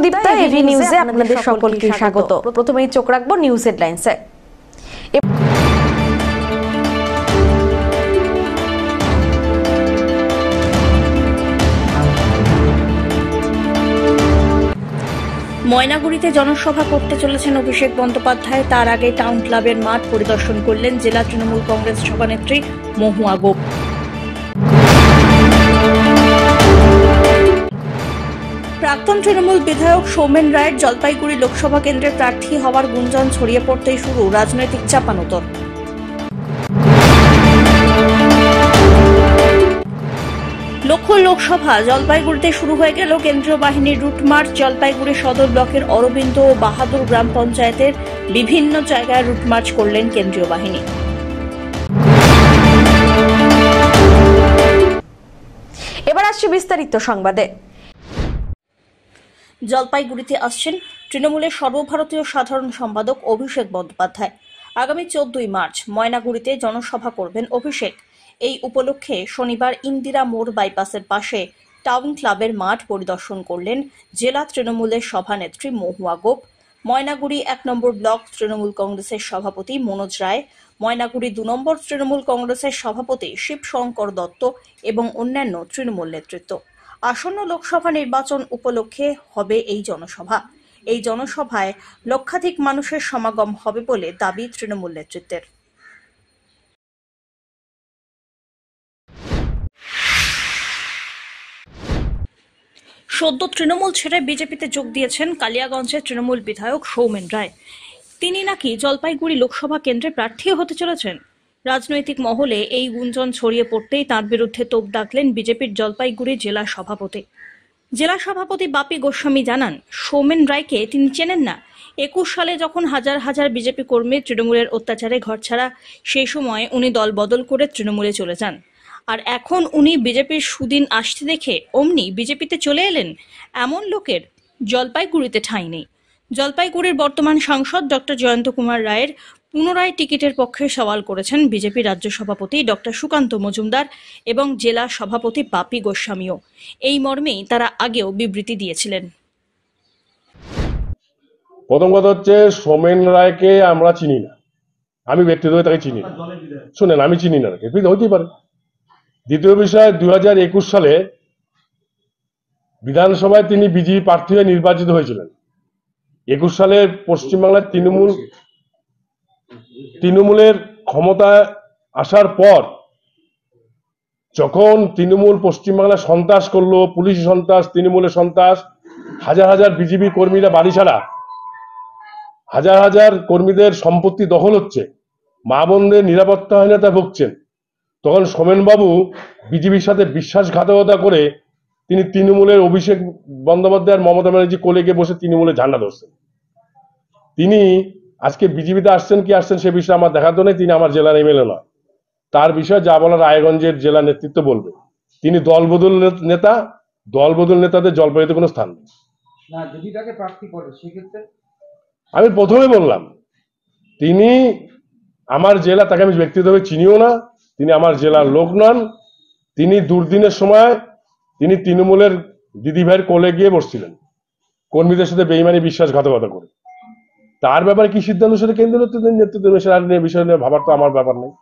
Sudipta, AV নিউজে আপনাদের সকলকে স্বাগত। প্রথমেই চোখ রাখবো নিউজ হেডলাইন্সে। ময়নাগুড়িতে জনসভা করতে চলেছেন অভিষেক বন্দ্যোপাধ্যায়। তার আগে টাউন ক্লাবের মাঠ পরিদর্শন করলেন জেলা তৃণমূল কংগ্রেস সভানেত্রী মহুয়া গোপ। প্রাক্তন তৃণমূল বিধায়ক সৌমেন রায়ের জলপাইগুড়ি লোকসভা কেন্দ্রের প্রার্থী হওয়ার গুঞ্জন ছড়িয়ে পড়তেই শুরু রাজনৈতিক চাপানোতর। লক্ষ্য লোকসভা জলপাইগুড়িতে শুরু হয়ে গেল কেন্দ্রীয় বাহিনীর রুট মার্চ। জলপাইগুড়ি সদর ব্লকের অরবিন্দ ও বাহাদুর গ্রাম পঞ্চায়েতের বিভিন্ন জায়গায় রুট মার্চ করলেন কেন্দ্রীয় বাহিনী। এবার আসছে বিস্তারিত সংবাদে। জলপাইগুড়িতে আসছেন তৃণমূলের সর্বভারতীয় সাধারণ সম্পাদক অভিষেক বন্দ্যোপাধ্যায়। আগামী 14ই মার্চ ময়নাগুড়িতে জনসভা করবেন অভিষেক। এই উপলক্ষে শনিবার ইন্দিরা মোড় বাইপাসের পাশে টাউন ক্লাবের মাঠ পরিদর্শন করলেন জেলা তৃণমূলের সভানেত্রী মহুয়া গোপ। ময়নাগুড়ি 1 নম্বর ব্লক তৃণমূল কংগ্রেসের সভাপতি মনোজ রায়, ময়নাগুড়ি 2 নম্বর তৃণমূল কংগ্রেসের সভাপতি শিবশঙ্কর দত্ত এবং অন্যান্য তৃণমূল নেতৃত্ব। আসন্ন লোকসভা নির্বাচন উপলক্ষে হবে এই জনসভা। এই জনসভায় লক্ষাধিক মানুষের সমাগম হবে বলে দাবি তৃণমূল নেতৃত্বের। সদ্য তৃণমূল ছেড়ে বিজেপিতে যোগ দিয়েছেন কালিয়াগঞ্জের তৃণমূল বিধায়ক সৌমেন রায়। তিনি নাকি জলপাইগুড়ি লোকসভা কেন্দ্রে প্রার্থী হতে চলেছেন। রাজনৈতিক মহলে এই গুঞ্জন ছড়িয়ে পড়তেই তাঁর বিরুদ্ধে তোপ দাগলেন বিজেপির জলপাইগুড়ি জেলা সভাপতি। জেলা সভাপতি বাপি গোস্বামী জানান, সৌমেন রায়কে তিনি চেনেন না। 21 সালে যখন হাজার হাজার বিজেপি কর্মী তৃণমূলের অত্যাচারে ঘরছাড়া, সেই সময় উনি দল বদল করে তৃণমূলে চলে যান। আর এখন উনি বিজেপির সুদিন আসতে দেখে অমনি বিজেপিতে চলে এলেন। এমন লোকের জলপাইগুড়িতে ঠাঁই নেই। জলপাইগুড়ির বর্তমান সাংসদ ডক্টর জয়ন্ত কুমার রায়ের পুনরায় টিকিটের পক্ষে সওয়াল করেছেন বিজেপি রাজ্য সভাপতি ডক্টর সুকান্ত মজুমদার এবং জেলা সভাপতি বাপি গোস্বামীও। এই মর্মেই তারা আগেও বিবৃতি দিয়েছিলেন। প্রথম কথা হচ্ছে, সৌমেন রায়কে আমরা চিনি না, আমি ব্যক্তিগতভাবে তাকে চিনি না। শুনেন, আমি চিনি না, হইতেই পারে। দ্বিতীয় বিষয়, 2021 সালে বিধানসভায় তিনি বিজেপি প্রার্থী হয়ে নির্বাচিত হয়েছিলেন। 21 সালে পশ্চিমবাংলার তৃণমূলের ক্ষমতায় আসার পর যখন তৃণমূল পশ্চিমবাংলায় সন্ত্রাস করলো, পুলিশ সন্ত্রাস, তৃণমূলের সন্ত্রাস, হাজার হাজার বিজেপি কর্মীরা বাড়ি ছাড়া, হাজার হাজার কর্মীদের সম্পত্তি দখল হচ্ছে, মা বোনদের নিরাপত্তাহীনতা ভুগছেন, তখন সৌমেনবাবু বিজেপির সাথে বিশ্বাসঘাতকতা করে তিনি তৃণমূলের অভিষেক বন্দ্যোপাধ্যায় আর মমতা ব্যানার্জি কোলে গিয়ে বসে তৃণমূলের ঝান্ডা ধরছেন। তিনি আজকে বিজেপিতে আসছেন কি আসছেন সে বিষয়ে আমার দেখার জন্য, তিনি আমার জেলার এমএলএ নয়। তার বিষয়ে যা বলার রায়গঞ্জের জেলা নেতৃত্ব বলবে। তিনি দলবদল নেতা, দলবদল নেতাদের জলপাইগুড়িতে কোনো স্থান নেই। আমি প্রথমে বললাম, তিনি আমার জেলা, তাকে আমি ব্যক্তিগতভাবে চিনিও না, তিনি আমার জেলার লোক নন। তিনি দুর্দিনের সময় তিনি তৃণমূলের দিদিভাইয়ের কোলে গিয়ে বসছিলেন কর্মীদের সাথে বেইমানি বিশ্বাসঘাতকতা করে। তার ব্যাপারে কি সিদ্ধান্ত সেটা কেন্দ্রীয় নেতৃত্ব বিষয় নিয়ে ভাবার তো আমার ব্যাপার নেই।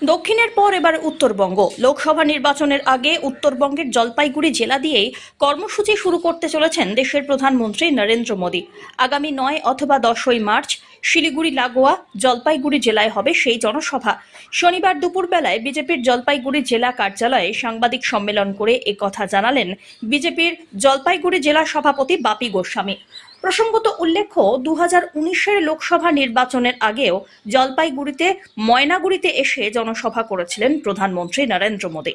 দক্ষিণের পর এবার উত্তরবঙ্গ। লোকসভা নির্বাচনের আগে উত্তরবঙ্গের জলপাইগুড়ি জেলা দিয়েই কর্মসূচি শুরু করতে চলেছেন দেশের প্রধানমন্ত্রী নরেন্দ্র মোদী। আগামী 9 অথবা 10ই মার্চ শিলিগুড়ি লাগোয়া জলপাইগুড়ি জেলায় হবে সেই জনসভা। শনিবার দুপুরবেলায় বিজেপির জলপাইগুড়ি জেলা কার্যালয়ে সাংবাদিক সম্মেলন করে একথা জানালেন বিজেপির জলপাইগুড়ি জেলা সভাপতি বাপি গোস্বামী। প্রসঙ্গত উল্লেখ্য, 2019-এর লোকসভা নির্বাচনের আগেও জলপাইগুড়িতে ময়নাগুড়িতে এসে জনসভা করেছিলেন প্রধানমন্ত্রী নরেন্দ্র মোদী।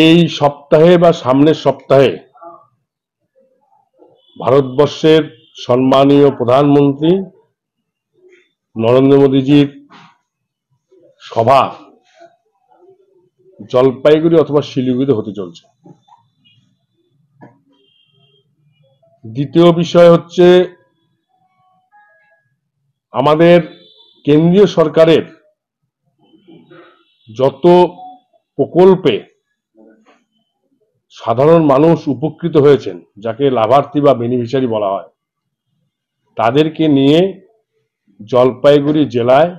এই সপ্তাহে বা সামনের সপ্তাহে ভারতবর্ষের সম্মানীয় প্রধানমন্ত্রী নরেন্দ্র মোদীজির সভা জলপাইগুড়ি অথবা শিলিগুড়িতে হতে চলছে। দ্বিতীয় বিষয় হচ্ছে, আমাদের কেন্দ্রীয় সরকারের যত প্রকল্পে সাধারণ মানুষ উপকৃত হয়েছেন, যাকে লাভার্থী বা বেনিফিশিয়ারি বলা হয়, তাদেরকে নিয়ে জলপাইগুড়ি জেলায়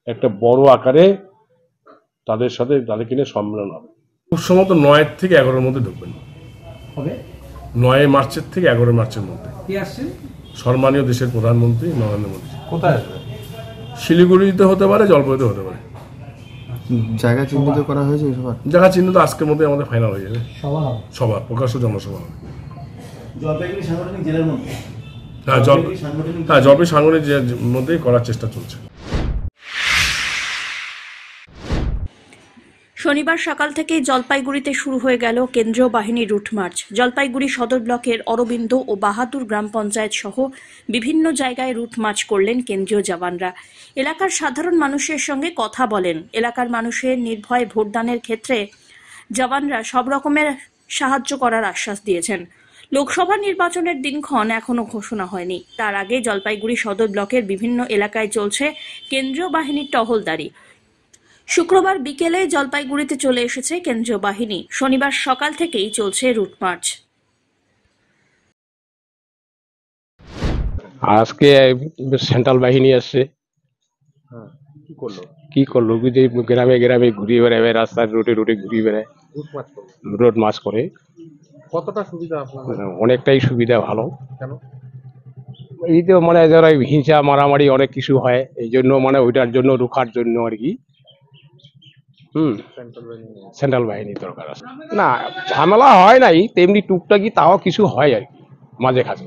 একটা বড় আকারে তাদেরকে নিয়ে সম্মেলন হবে। খুব সম্ভবত 9 থেকে 11-এর মধ্যে ঢুকবেন। 9 মার্চের থেকে 11 মার্চের মধ্যে। সম্মানীয় দেশের প্রধানমন্ত্রী নরেন্দ্র মোদী। কোথায় আসবে? শিলিগুড়িতে হতে পারে, জলপাইগুড়িতে হতে পারে। জায়গা চিহ্নিত করা হয়েছে সবার? জায়গা চিহ্নিত আজকের মধ্যে আমাদের ফাইনাল হয়ে যাবে। সভা প্রকাশ্য জনসভা হবে। জলপাইগুড়ি সাংগঠনিক জেলার মধ্যে? হ্যাঁ, জলপাইগুড়ি সাংগঠনিক মধ্যেই করার চেষ্টা চলছে। শনিবার সকাল থেকেই জলপাইগুড়িতে শুরু হয়ে গেল কেন্দ্রীয় বাহিনীর রুট মার্চ। জলপাইগুড়ি সদর ব্লকের অরবিন্দ ও বাহাদুর গ্রাম পঞ্চায়েত সহ বিভিন্ন জায়গায় রুট মার্চ করলেন কেন্দ্রীয় জওয়ানরা। এলাকার সাধারণ মানুষের সঙ্গে কথা বলেন। এলাকার মানুষের নির্ভয়ে ভোটদানের ক্ষেত্রে জওয়ানরা সব রকমের সাহায্য করার আশ্বাস দিয়েছেন। লোকসভা নির্বাচনের দিনক্ষণ এখনো ঘোষণা হয়নি, তার আগে জলপাইগুড়ি সদর ব্লকের বিভিন্ন এলাকায় চলছে কেন্দ্রীয় বাহিনীর টহলদারি। শুক্রবার বিকেলে জলপাইগুড়িতে চলে এসেছে কেন্দ্রীয় বাহিনী। শনিবার সকাল থেকেই চলছে রুট মার্চ। আজকে সেন্ট্রাল বাহিনী আসছে। কি করলো যে গ্রামে গ্রামে ঘুরিয়ে বেড়াবে, রাস্তার রোডে রোডে ঘুরিয়ে বেড়ায়, রোড মার্চ করে। কতটা সুবিধা আপনাদের? অনেকটাই সুবিধা, ভালো। কেন? এই তো মানে যারা হিংসা মারামারি অনেক কিছু হয়, এই জন্য মানে ওইটার জন্য রুখার জন্য আর কি সেন্ট্রাল বাহিনী দরকার আছে। না, ঝামেলা হয় নাই তেমনি টুকটাকি, তাও কিছু হয় আর কি মাঝে খাঝে।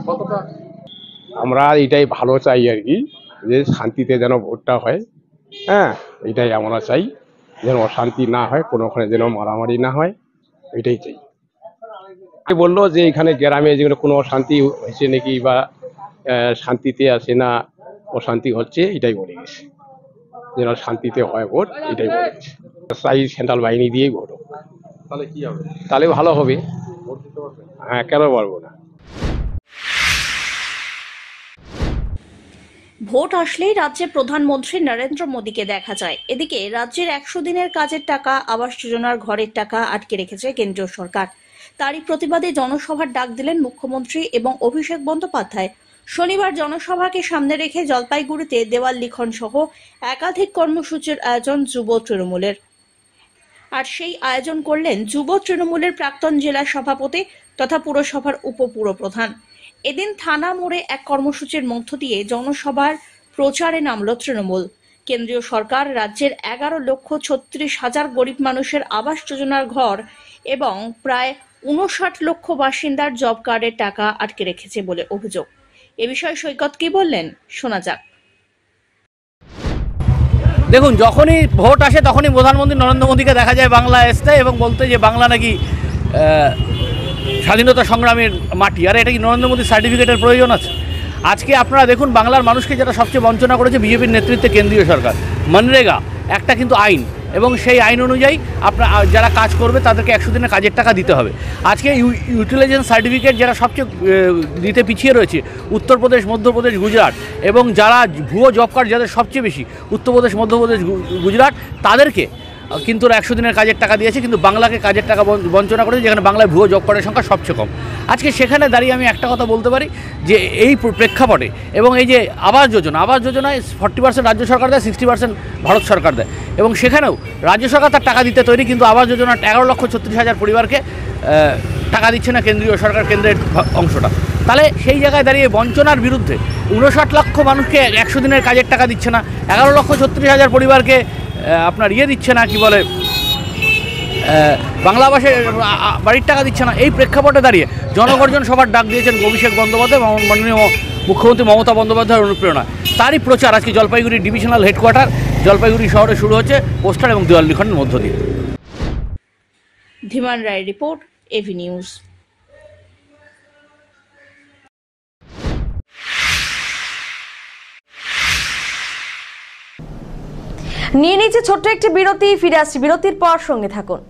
কতটা আমরা এটাই ভালো চাই আর কি, যে শান্তিতে যেন ভোটটা হয়। হ্যাঁ, এটাই আমরা চাই, যেন অশান্তি না হয়, কোনোখানে যেন মারামারি না হয়, এটাই চাই। বললো যে এখানে গ্রামে যেগুলো কোনো অশান্তি হয়েছে নাকি বা শান্তিতে আছে না অশান্তি হচ্ছে, এটাই বলে গেছে, যেন শান্তিতে হয় ভোট, এটাই বলে গেছে। চাই সেন্ট্রাল বাহিনী দিয়েই ভোট হোক, তাহলে কি হবে? তাহলে ভালো হবে। ভোট দিতে পারবেন? হ্যাঁ, কেন পারবো না। ভোট আসলেই রাজ্যে প্রধানমন্ত্রী নরেন্দ্র মোদীকে দেখা যায়। এদিকে রাজ্যের 100 দিনের কাজের টাকা, আবাস যোজনার ঘরের টাকা আটকে রেখেছে কেন্দ্রীয় সরকার। তারই প্রতিবাদে জনসভার ডাক দিলেন মুখ্যমন্ত্রী এবং অভিষেক বন্দ্যোপাধ্যায়। শনিবার জনসভাকে সামনে রেখে জলপাইগুড়িতে দেওয়াল লিখন সহ একাধিক কর্মসূচির আয়োজন যুব তৃণমূলের। আর সেই আয়োজন করলেন যুব তৃণমূলের প্রাক্তন জেলা সভাপতি তথা পুরসভার উপপুরপ্রধান। এদিন থানা মোড়ে এক কর্মসূচির মধ্য দিয়ে জনসভার প্রচারে নামল তৃণমূল। কেন্দ্রীয় সরকার রাজ্যের 11,36,000 গরিব মানুষের আবাস যোজনার ঘর এবং প্রায় 59 লক্ষ বাসিন্দার জব কার্ডের টাকা আটকে রেখেছে বলে অভিযোগ। এ বিষয়ে সৈকত কি বললেন, শোনা যাক। দেখুন, যখনই ভোট আসে তখনই প্রধানমন্ত্রী নরেন্দ্র মোদীকে দেখা যায় বাংলা আসতে এবং বলতে যে বাংলা নাকি স্বাধীনতা সংগ্রামের মাটি। আর এটা কি নরেন্দ্র মোদীর সার্টিফিকেটের প্রয়োজন আছে? আজকে আপনারা দেখুন, বাংলার মানুষকে যেটা সবচেয়ে বঞ্চনা করেছে বিজেপির নেতৃত্বে কেন্দ্রীয় সরকার। মনরেগা একটা কিন্তু আইন, এবং সেই আইন অনুযায়ী আপনার যারা কাজ করবে তাদেরকে 100 দিনের কাজের টাকা দিতে হবে। আজকে ইউটিলাইজেশন সার্টিফিকেট যারা সবচেয়ে দিতে পিছিয়ে রয়েছে, উত্তরপ্রদেশ, মধ্যপ্রদেশ, গুজরাট, এবং যারা ভুয়ো জব কার্ড যাদের সবচেয়ে বেশি, উত্তরপ্রদেশ, মধ্যপ্রদেশ, গুজরাট, তাদেরকে কিন্তু 100 দিনের কাজের টাকা দিয়েছে, কিন্তু বাংলাকে কাজের টাকা বঞ্চনা করেছে, যেখানে বাংলায় ভুয়ো জব কার্ডের সংখ্যা সবচেয়ে কম। আজকে সেখানে দাঁড়িয়ে আমি একটা কথা বলতে পারি যে এই প্রেক্ষাপটে এবং এই যে আবাস যোজনায় 40% রাজ্য সরকার দেয়, 60% ভারত সরকার দেয়, এবং সেখানেও রাজ্য সরকার তার টাকা দিতে তৈরি, কিন্তু আবাস যোজনার 11,36,000 পরিবারকে টাকা দিচ্ছে না কেন্দ্রীয় সরকার, কেন্দ্রের অংশটা। তাহলে সেই জায়গায় দাঁড়িয়ে বঞ্চনার বিরুদ্ধে 59 লক্ষ মানুষকে 100 দিনের কাজের টাকা দিচ্ছে না, 11,36,000 পরিবারকে আপনার দিচ্ছে না, কি বলে, বাংলা ভাষায় বাড়ির টাকা দিচ্ছে না। এই প্রেক্ষাপটে দাঁড়িয়ে জনগর্জন সভার ডাক দিয়েছেন অভিষেক বন্দ্যোপাধ্যায়, মাননীয় মুখ্যমন্ত্রী মমতা বন্দ্যোপাধ্যায়ের অনুপ্রেরণা। তারই প্রচার আজকে জলপাইগুড়ি ডিভিশনাল হেডকোয়ার্টার জলপাইগুড়ি শহরে শুরু হচ্ছে পোস্টার এবং দেওয়াল লিখনের মধ্য দিয়ে। ধীমান রায় রিপোর্ট, এভি নিউজ। নিয়ে নিচ্ছে ছোট্ট একটি বিরতি, ফিরে আসছি বিরতির পর, সঙ্গে থাকুন।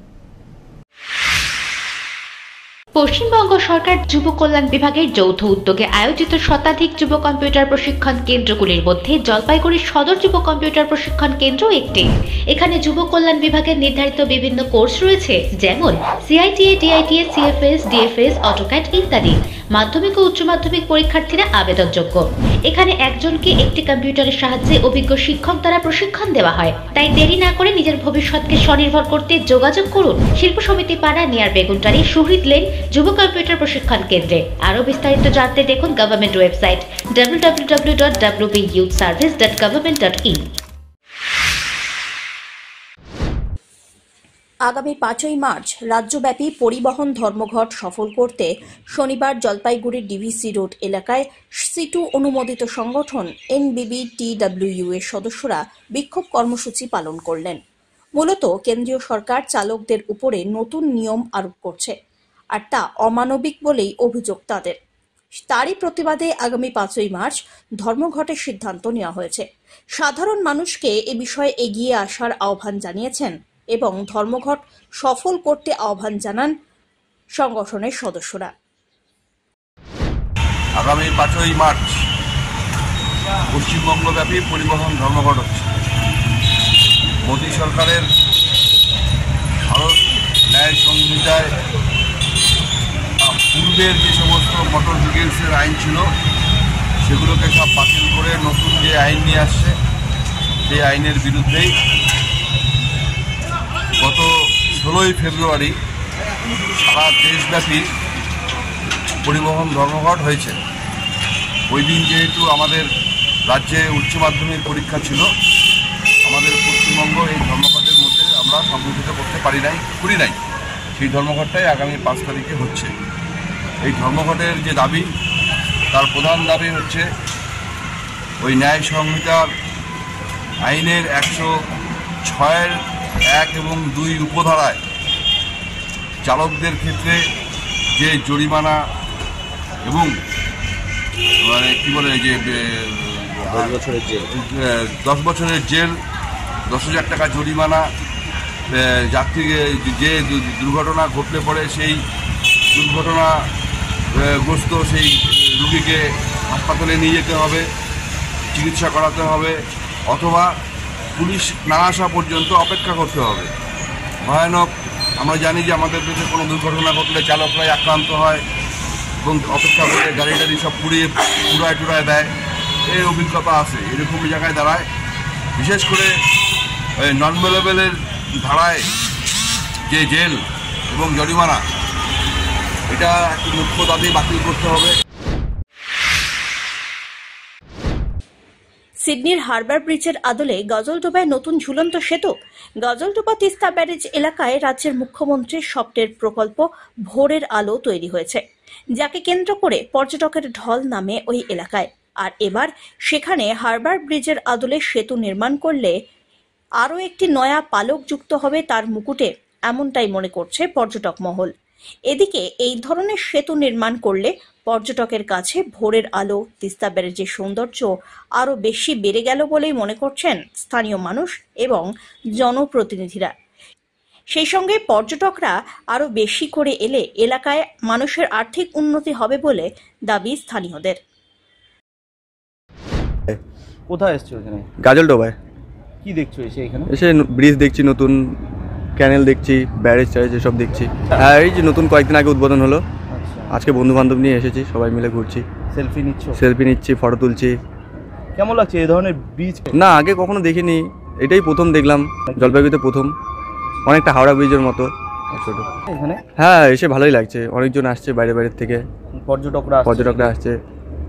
পশ্চিমবঙ্গ সরকার যুব কল্যাণ বিভাগের যৌথ উদ্যোগে আয়োজিত শতাধিক যুব কম্পিউটার প্রশিক্ষণ কেন্দ্রগুলির মধ্যে জলপাইগুড়ি সদর যুব কম্পিউটার প্রশিক্ষণ কেন্দ্র একটি। এখানে যুব কল্যাণ বিভাগের নির্ধারিত বিভিন্ন কোর্স রয়েছে, যেমন সিআইটিএ, ডিআইটিএ, সিএফএস, ডিএফএস, অটোক্যাড ইত্যাদি। মাধ্যমিক ও উচ্চ মাধ্যমিক পরীক্ষার্থীরা আবেদনযোগ্য। এখানে একজনকে একটি কম্পিউটারের সাহায্যে অভিজ্ঞ শিক্ষক দ্বারা প্রশিক্ষণ দেওয়া হয়। তাই দেরি না করে নিজের ভবিষ্যৎকে স্বনির্ভর করতে যোগাযোগ করুন শিল্প সমিতি পাড়া, নিয়ার বেগুনটারি, শহীদ লেন যুব কম্পিউটার প্রশিক্ষণ কেন্দ্রে। আরও বিস্তারিত জানতে দেখুন গভর্নমেন্ট ওয়েবসাইট www.wpyouthservice.government.in। আগামী 5ই মার্চ রাজ্যব্যাপী পরিবহন ধর্মঘট সফল করতে শনিবার জলপাইগুড়ির ডিভিসি রোড এলাকায় সিটু অনুমোদিত সংগঠন NBBTWU এর সদস্যরা বিক্ষোভ কর্মসূচি পালন করলেন। মূলত কেন্দ্রীয় সরকার চালকদের উপরে নতুন নিয়ম আরোপ করছে, আর তা অমানবিক বলেই অভিযোগ তাদের। তারই প্রতিবাদে আগামী 5ই মার্চ ধর্মঘটের সিদ্ধান্ত নেওয়া হয়েছে। সাধারণ মানুষকে এ বিষয়ে এগিয়ে আসার আহ্বান জানিয়েছেন এবং ধর্মঘট সফল করতে আহ্বান জানান সংগঠনের সদস্যরা। আগামী 5ই মার্চ পশ্চিমবঙ্গব্যাপী পরিবহন ধর্মঘট হচ্ছে। মোদী সরকারের ভারত ন্যায় সংহিতায় পূর্বের যে সমস্ত মোটর ভেহিকলসের আইন ছিল সেগুলোকে সব বাতিল করে নতুন যে আইন নিয়ে আসছে সেই আইনের বিরুদ্ধেই গত 16ই ফেব্রুয়ারি সারা দেশব্যাপী পরিবহন ধর্মঘট হয়েছে। ওই দিন যেহেতু আমাদের রাজ্যে উচ্চ মাধ্যমিক পরীক্ষা ছিল, আমাদের পশ্চিমবঙ্গ এই ধর্মঘটের মধ্যে আমরা সংগঠিত করতে করি নাই। সেই ধর্মঘটটাই আগামী 5 তারিখে হচ্ছে। এই ধর্মঘটের যে দাবি, তার প্রধান দাবি হচ্ছে ওই ন্যায় সংহিতার আইনের 106-1 এবং 2 উপধারায় চালকদের ক্ষেত্রে যে জরিমানা এবং কি বলে যে 10 বছরের জেল, 10,000 টাকা জরিমানা, যাত্রী যে দুর্ঘটনা ঘটলে পরে সেই দুর্ঘটনাগ্রস্ত সেই রুগীকে হাসপাতালে নিয়ে যেতে হবে, চিকিৎসা করাতে হবে, অথবা পুলিশ না আসা পর্যন্ত অপেক্ষা করতে হবে। ভয়ানক, আমরা জানি যে আমাদের দেশে কোনো দুর্ঘটনা ঘটলে চালকরাই আক্রান্ত হয় এবং অপেক্ষা করে গাড়ি সব পুড়ায় দেয়। এই অভিজ্ঞতা আছে। এরকম জায়গায় দাঁড়ায়, বিশেষ করে নন বেলেবেলের ধারায় যে জেল এবং জরিমানা, এটা একটি মুখ্য দাবি বাতিল করতে হবে। সিডনির হারবার ব্রিজের আদলে গজলডোবায় নতুন ঝুলন্ত সেতু। গজলডোবা তিস্তা ব্যারেজ এলাকায় রাজ্যের মুখ্যমন্ত্রীর স্বপ্নের প্রকল্প ভোরের আলো তৈরি হয়েছে, যাকে কেন্দ্র করে পর্যটকের ঢল নামে ওই এলাকায়। আর এবার সেখানে হারবার ব্রিজের আদলে সেতু নির্মাণ করলে আরও একটি নয়া পালক যুক্ত হবে তার মুকুটে, এমনটাই মনে করছে পর্যটক মহল। এদিকে এই ধরনের সেতু নির্মাণ করলে পর্যটকের কাছে ভোরের আলো, তিস্তা ব্যারেজের সৌন্দর্য আরও বেশি বেড়ে গেল বলেই মনে করছেন স্থানীয় মানুষ এবং জনপ্রতিনিধিরা। সেই সঙ্গে পর্যটকরা আরও বেশি করে এলে এলাকায় মানুষের আর্থিক উন্নতি হবে বলে দাবি স্থানীয়দের। কোথায় এসছো এখানে? গাজলডোবায়। কি দেখছো এখানে? এসে ব্রিজ দেখছি, নতুন ক্যানেল দেখছি, ব্যারেজ ট্যারেজ এসব দেখছি। হ্যাঁ, এই যে নতুন কয়েকদিন আগে উদ্বোধন হলো। আজকে বন্ধু বান্ধব নিয়ে এসেছি, সবাই মিলে ঘুরছি, সেলফি নিচ্ছি, ফটো তুলছি। কেমন লাগছে এই ধরনের ব্রিজ? না, আগে কখনো দেখিনি, এটাই প্রথম দেখলাম। জলপাইগুড়িতে প্রথম, অনেকটা হাওড়া ব্রিজের মতো ছোট। এখানে হ্যাঁ, এসে ভালোই লাগছে। অনেকজন আসছে বাইরের থেকে, পর্যটকরা আসছে,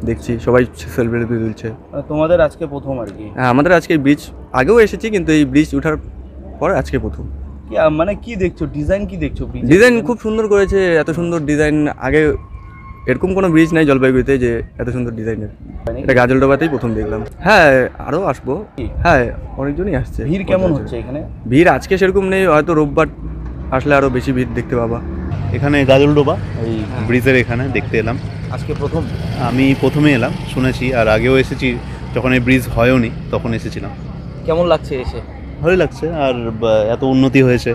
দেখছি সবাই সেলফি তুলছে। তোমাদের আজকে প্রথম আর কি? হ্যাঁ, আমাদের আজকে ব্রিজ, আগেও এসেছি কিন্তু এই ব্রিজ ওঠার পর আজকে প্রথম। মানে কি দেখছো, ডিজাইন কি দেখছো? ডিজাইন খুব সুন্দর করেছে, এত সুন্দর ডিজাইন আগে এরকম কোনো ব্রিজ নাই জলপাইগুড়িতে যে এত সুন্দর ডিজাইনের। এটা গাজলডোবাতেই প্রথম দেখলাম। হ্যাঁ, আরও আসবো। হ্যাঁ, অনেকজনই আসছে। ভিড় কেমন হচ্ছে এখানে? ভিড় আজকে সেরকম নেই, হয়তো রোববার আসলে আরও বেশি ভিড় দেখতে পাবা। এখানে গাজলডোবা এই ব্রিজের এখানে দেখতে এলাম। আজকে প্রথম? আমি প্রথমে এলাম, শুনেছি, আর আগেও এসেছি যখন এই ব্রিজ হয়ওনি তখন এসেছিলাম। কেমন লাগছে এসে? ভালোই লাগছে, আর এত উন্নতি হয়েছে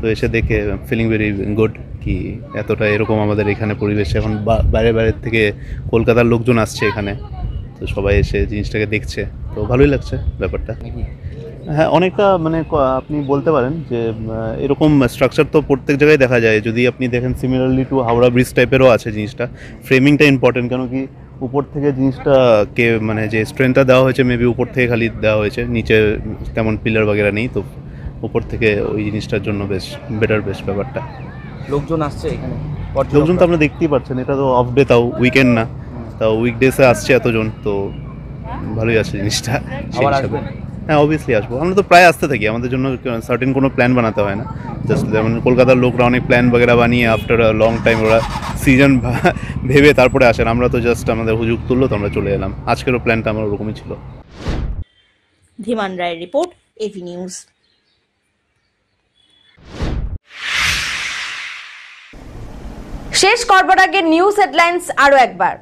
তো এসে দেখে ফিলিং ভেরি গুড কি এতটা এরকম আমাদের এখানে পরিবেশ। এখন বাইরে বাইরে থেকে কলকাতার লোকজন আসছে এখানে, তো সবাই এসে জিনিসটাকে দেখছে, তো ভালোই লাগছে ব্যাপারটা। হ্যাঁ, অনেকটা মানে আপনি বলতে পারেন যে এরকম স্ট্রাকচার তো প্রত্যেক জায়গায় দেখা যায়। যদি আপনি দেখেন সিমিলারলি টু হাওড়া ব্রিজ টাইপেরও আছে জিনিসটা। ফ্রেমিংটা ইম্পর্টেন্ট, কেন কি উপর থেকে জিনিসটাকে মানে যে স্ট্রেংথটা দেওয়া হয়েছে মেবি উপর থেকে খালি দেওয়া হয়েছে, নিচে তেমন পিলার বগেরা নেই, তো উপর থেকে ওই জিনিসটার জন্য বেশ বেটার বেশ ব্যাপারটা। লোকজন আসছে এখানে, লোকজন তো আপনারা দেখতেই পাচ্ছেন, এটা তো অফ ডে, তাও উইকেন্ড না, তাও উইকডেসে আসছে এতজন, তো ভালোই আছে জিনিসটা সেই হিসাবে। হ্যাঁ, অবভিয়াসলি আসবো, আমরা তো প্রায় আসতে থাকি, আমাদের জন্য সার্টেন কোনো প্ল্যান বানাতে হয় না। জাস্ট যেমন কলকাতার লোকরা অনেক প্ল্যান বগেরা বানিয়ে আফটার লং টাইম ওরা সিজন ভেবে তারপরে আসেন, আমরা তো জাস্ট আমাদের হুজুগ তুললো তো আমরা চলে এলাম। আজকেরও প্ল্যানটা আমার ওরকমই ছিল। ধীমান রায়ের রিপোর্ট, এভি নিউজ। শেষ করবার আগে নিউজ হেডলাইন্স আরো একবার।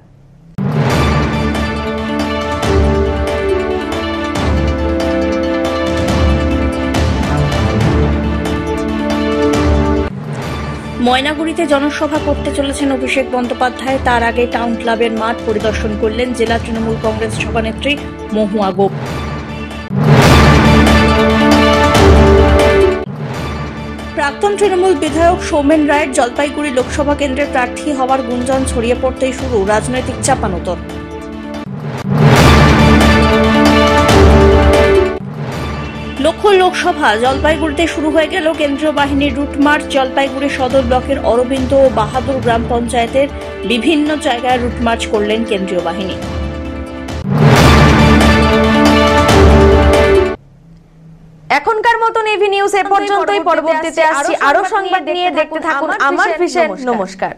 ময়নাগুড়িতে জনসভা করতে চলেছেন অভিষেক বন্দ্যোপাধ্যায়। তার আগে টাউন ক্লাবের মাঠ পরিদর্শন করলেন জেলা তৃণমূল কংগ্রেস সভানেত্রী মহুয়া গোপ। প্রাক্তন তৃণমূল বিধায়ক সৌমেন রায়ের জলপাইগুড়ি লোকসভা কেন্দ্রের প্রার্থী হওয়ার গুঞ্জন ছড়িয়ে পড়তেই শুরু রাজনৈতিক চাপানোতর। লক্ষ্য লোকসভা জলপাইগুড়িতে শুরু হয়ে গেল কেন্দ্রীয় বাহিনীর রুট মার্চ। জলপাইগুড়ি সদর ব্লকের অরবিন্দ ও বাহাদুর গ্রাম পঞ্চায়েতের বিভিন্ন জায়গায় রুট মার্চ করলেন কেন্দ্রীয় বাহিনী। এখনকার মতন এভি নিউজ এ পর্যন্তই। পরবর্তীতে আসছি আরো সংবাদ নিয়ে, দেখতে থাকুন আমার ভিশন। নমস্কার।